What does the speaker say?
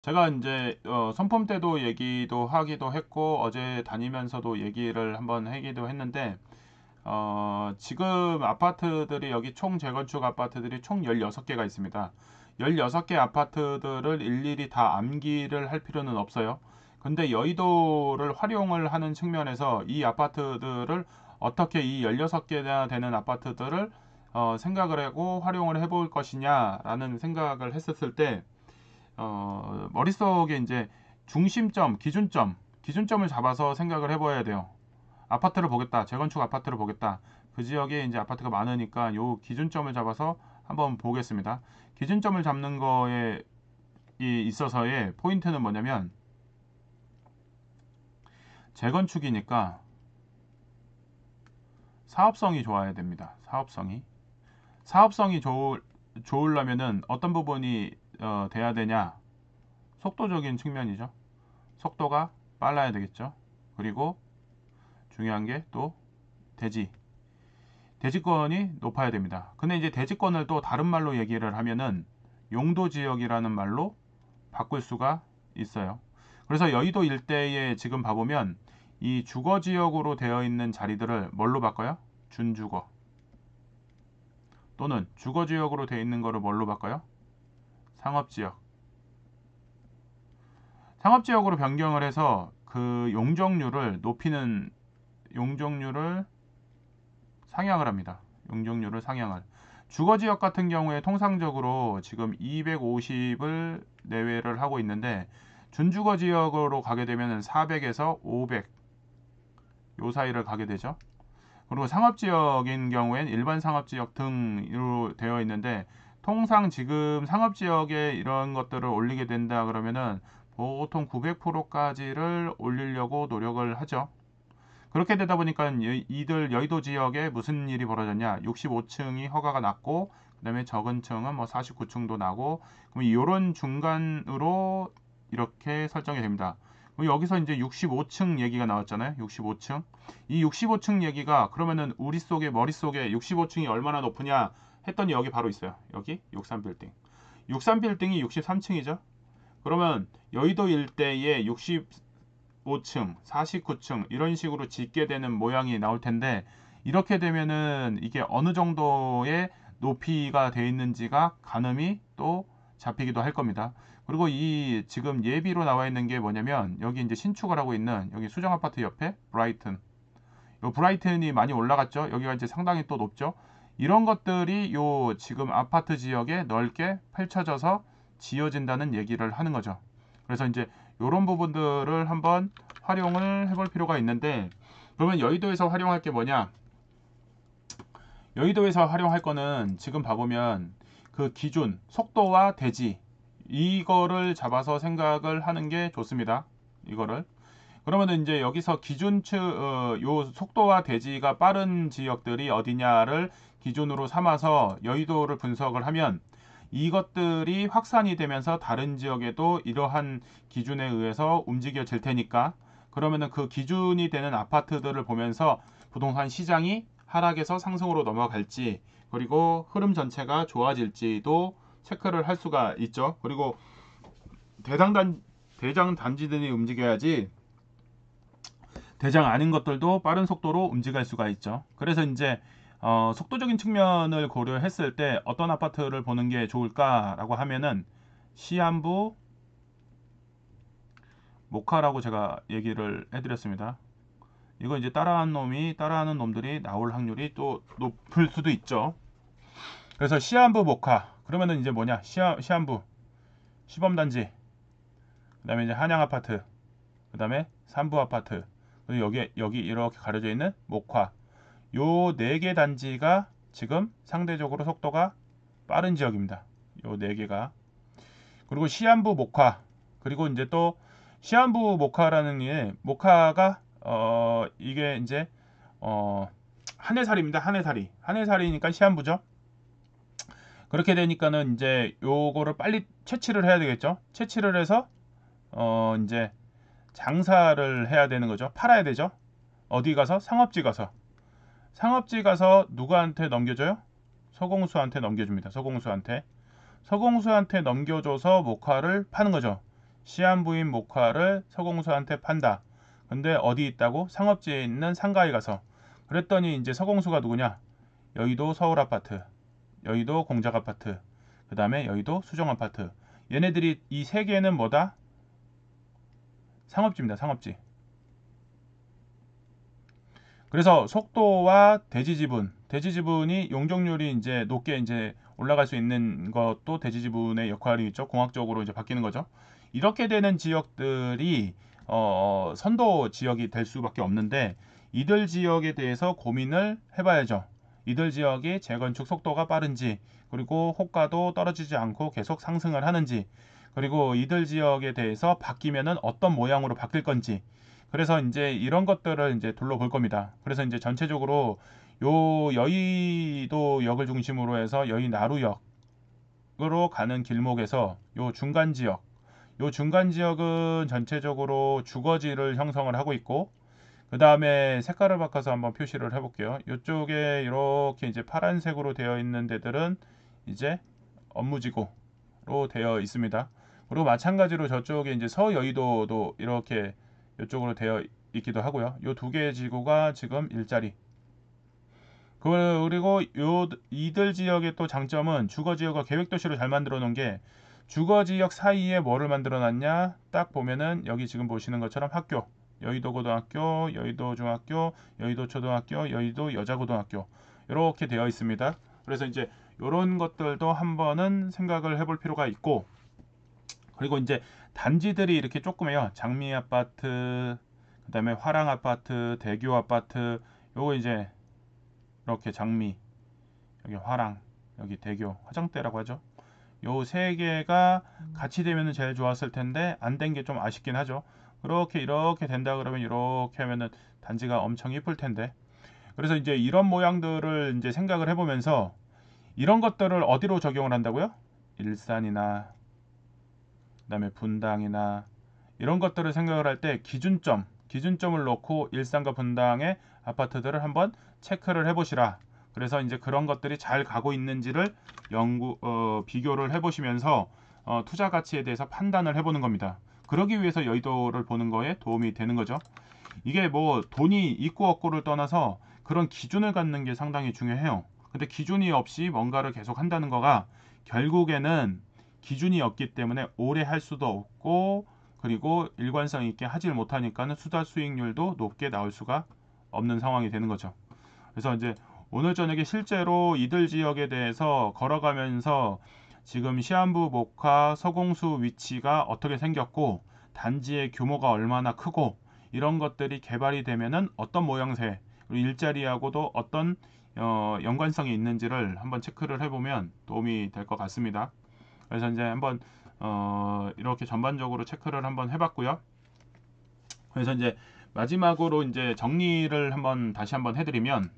제가 이제 선품 때도 얘기도 하기도 했고 어제 다니면서도 얘기를 한번 하기도 했는데 지금 아파트들이 여기 총 재건축 아파트들이 총 16개가 있습니다. 16개 아파트들을 일일이 다 암기를 할 필요는 없어요. 근데 여의도를 활용을 하는 측면에서 이 아파트들을 어떻게 이 16개나 되는 아파트들을 생각을 하고 활용을 해볼 것이냐라는 생각을 했었을 때 머릿속에 이제 중심점, 기준점을 잡아서 생각을 해봐야 돼요. 아파트를 보겠다. 재건축 아파트를 보겠다. 그 지역에 이제 아파트가 많으니까 요 기준점을 잡아서 한번 보겠습니다. 기준점을 잡는 거에 있어서의 포인트는 뭐냐면 재건축이니까 사업성이 좋아야 됩니다. 사업성이 좋으려면은 어떤 부분이 돼야 되냐? 속도적인 측면이죠. 속도가 빨라야 되겠죠. 그리고 중요한 게 또 대지. 대지권이 높아야 됩니다. 근데 이제 대지권을 또 다른 말로 얘기를 하면은 용도 지역이라는 말로 바꿀 수가 있어요. 그래서 여의도 일대에 지금 봐보면 이 주거 지역으로 되어 있는 자리들을 뭘로 바꿔요? 준주거. 또는 주거 지역으로 되어 있는 거를 뭘로 바꿔요? 상업지역. 상업지역으로 변경을 해서 그 용적률을 상향을 합니다. 용적률을 상향을. 주거지역 같은 경우에 통상적으로 지금 250을 내외를 하고 있는데 준주거 지역으로 가게 되면 400에서 500 요 사이를 가게 되죠. 그리고 상업지역인 경우엔 일반 상업지역 등으로 되어 있는데 통상 지금 상업지역에 이런 것들을 올리게 된다 그러면은 보통 900%까지를 올리려고 노력을 하죠. 그렇게 되다 보니까 이들 여의도 지역에 무슨 일이 벌어졌냐? 65층이 허가가 났고, 그다음에 적은 층은 뭐 49층도 나고, 그럼 이런 중간으로 이렇게 설정이 됩니다. 그럼 여기서 이제 65층 얘기가 나왔잖아요. 65층. 이 65층 얘기가 그러면은 우리 속에 머릿속에 65층이 얼마나 높으냐 했더니 여기 바로 있어요. 여기 63빌딩. 63빌딩이 63층이죠. 그러면 여의도 일대에 5층, 49층 이런 식으로 짓게 되는 모양이 나올 텐데 이렇게 되면은 이게 어느 정도의 높이가 되어 있는지가 가늠이 또 잡히기도 할 겁니다. 그리고 이 지금 예비로 나와 있는 게 뭐냐면 여기 이제 신축을 하고 있는 여기 수정 아파트 옆에 브라이튼. 요 브라이튼이 많이 올라갔죠. 여기가 이제 상당히 또 높죠. 이런 것들이 요 지금 아파트 지역에 넓게 펼쳐져서 지어진다는 얘기를 하는 거죠. 그래서 이제 이런 부분들을 한번 활용을 해볼 필요가 있는데 그러면 여의도에서 활용할 게 뭐냐? 여의도에서 활용할 거는 지금 봐보면 그 기준, 속도와 대지 이거를 잡아서 생각을 하는 게 좋습니다. 이거를. 그러면은 이제 여기서 요 속도와 대지가 빠른 지역들이 어디냐를 기준으로 삼아서 여의도를 분석을 하면 이것들이 확산이 되면서 다른 지역에도 이러한 기준에 의해서 움직여질 테니까 그러면은 그 기준이 되는 아파트들을 보면서 부동산 시장이 하락에서 상승으로 넘어갈지 그리고 흐름 전체가 좋아질지도 체크를 할 수가 있죠. 그리고 대장 단지들이 움직여야지 대장 아닌 것들도 빠른 속도로 움직일 수가 있죠. 그래서 이제 속도적인 측면을 고려했을 때 어떤 아파트를 보는 게 좋을까라고 하면은 시한부 모카라고 제가 얘기를 해드렸습니다. 이거 이제 따라하는 놈들이 나올 확률이 또 높을 수도 있죠. 그래서 시한부 모카 그러면은 이제 뭐냐 시한부 시범단지 그 다음에 이제 한양 아파트 그 다음에 삼부 아파트 그리고 여기 이렇게 가려져 있는 목화 요 네 개 단지가 지금 상대적으로 속도가 빠른 지역입니다. 요 네 개가 그리고 시한부 목화 그리고 이제 또 시한부 목화라는 게 목화가 이게 이제 한해살입니다. 한해살이니까 시한부죠. 그렇게 되니까는 이제 요거를 빨리 채취를 해야 되겠죠. 채취를 해서 이제 장사를 해야 되는 거죠. 팔아야 되죠. 어디 가서? 상업지 가서 누구한테 넘겨줘요? 서공수한테 넘겨줍니다. 서공수한테 넘겨줘서 목화를 파는 거죠. 시한부인 목화를 서공수한테 판다. 근데 어디 있다고? 상업지에 있는 상가에 가서. 그랬더니 이제 서공수가 누구냐? 여의도 서울아파트, 여의도 공작아파트, 그 다음에 여의도 수정아파트. 얘네들이 이 세 개는 뭐다? 상업지입니다. 상업지. 그래서 속도와 대지지분이 용적률이 이제 높게 이제 올라갈 수 있는 것도 대지지분의 역할이 있죠. 공학적으로 이제 바뀌는 거죠. 이렇게 되는 지역들이 선도 지역이 될 수밖에 없는데 이들 지역에 대해서 고민을 해봐야죠. 이들 지역이 재건축 속도가 빠른지, 그리고 호가도 떨어지지 않고 계속 상승을 하는지, 그리고 이들 지역에 대해서 바뀌면은 어떤 모양으로 바뀔 건지. 그래서 이제 이런 것들을 이제 둘러볼 겁니다. 그래서 이제 전체적으로 요 여의도역을 중심으로 해서 여의나루역으로 가는 길목에서 요 중간 지역은 전체적으로 주거지를 형성을 하고 있고, 그 다음에 색깔을 바꿔서 한번 표시를 해볼게요. 이쪽에 이렇게 이제 파란색으로 되어 있는 데들은 이제 업무지구로 되어 있습니다. 그리고 마찬가지로 저쪽에 이제 서여의도도 이렇게 이쪽으로 되어 있기도 하고요. 요 두 개의 지구가 지금 일자리. 그리고 이들 지역의 또 장점은 주거지역과 계획도시를 잘 만들어 놓은 게, 주거지역 사이에 뭐를 만들어 놨냐? 딱 보면은 여기 지금 보시는 것처럼 학교, 여의도 고등학교, 여의도 중학교, 여의도 초등학교, 여의도 여자고등학교 이렇게 되어 있습니다. 그래서 이제 이런 것들도 한번은 생각을 해볼 필요가 있고, 그리고 이제 단지들이 이렇게 조그매요. 장미 아파트, 그다음에 화랑 아파트, 대교 아파트. 요거 이제 이렇게 장미, 여기 화랑, 여기 대교, 화장대라고 하죠. 요 세 개가 같이 되면은 제일 좋았을 텐데 안 된 게 좀 아쉽긴 하죠. 이렇게 된다 그러면 이렇게 하면은 단지가 엄청 이쁠 텐데. 그래서 이제 이런 모양들을 이제 생각을 해보면서 이런 것들을 어디로 적용을 한다고요? 일산이나 그다음에 분당이나 이런 것들을 생각을 할 때 기준점을 놓고 일산과 분당의 아파트들을 한번 체크를 해보시라. 그래서 이제 그런 것들이 잘 가고 있는지를 비교를 해보시면서 투자 가치에 대해서 판단을 해보는 겁니다. 그러기 위해서 여의도를 보는 거에 도움이 되는 거죠. 이게 뭐 돈이 있고 없고를 떠나서 그런 기준을 갖는 게 상당히 중요해요. 근데 기준이 없이 뭔가를 계속 한다는 거가 결국에는 기준이 없기 때문에 오래 할 수도 없고, 그리고 일관성 있게 하질 못하니까는 투자 수익률도 높게 나올 수가 없는 상황이 되는 거죠. 그래서 이제 오늘 저녁에 실제로 이들 지역에 대해서 걸어가면서 지금 시한부 목화 서공수 위치가 어떻게 생겼고, 단지의 규모가 얼마나 크고, 이런 것들이 개발이 되면은 어떤 모양새, 그리고 일자리하고도 어떤 연관성이 있는지를 한번 체크를 해보면 도움이 될 것 같습니다. 그래서 이제 한번 이렇게 전반적으로 체크를 한번 해봤고요. 그래서 이제 마지막으로 이제 정리를 다시 한번 해드리면,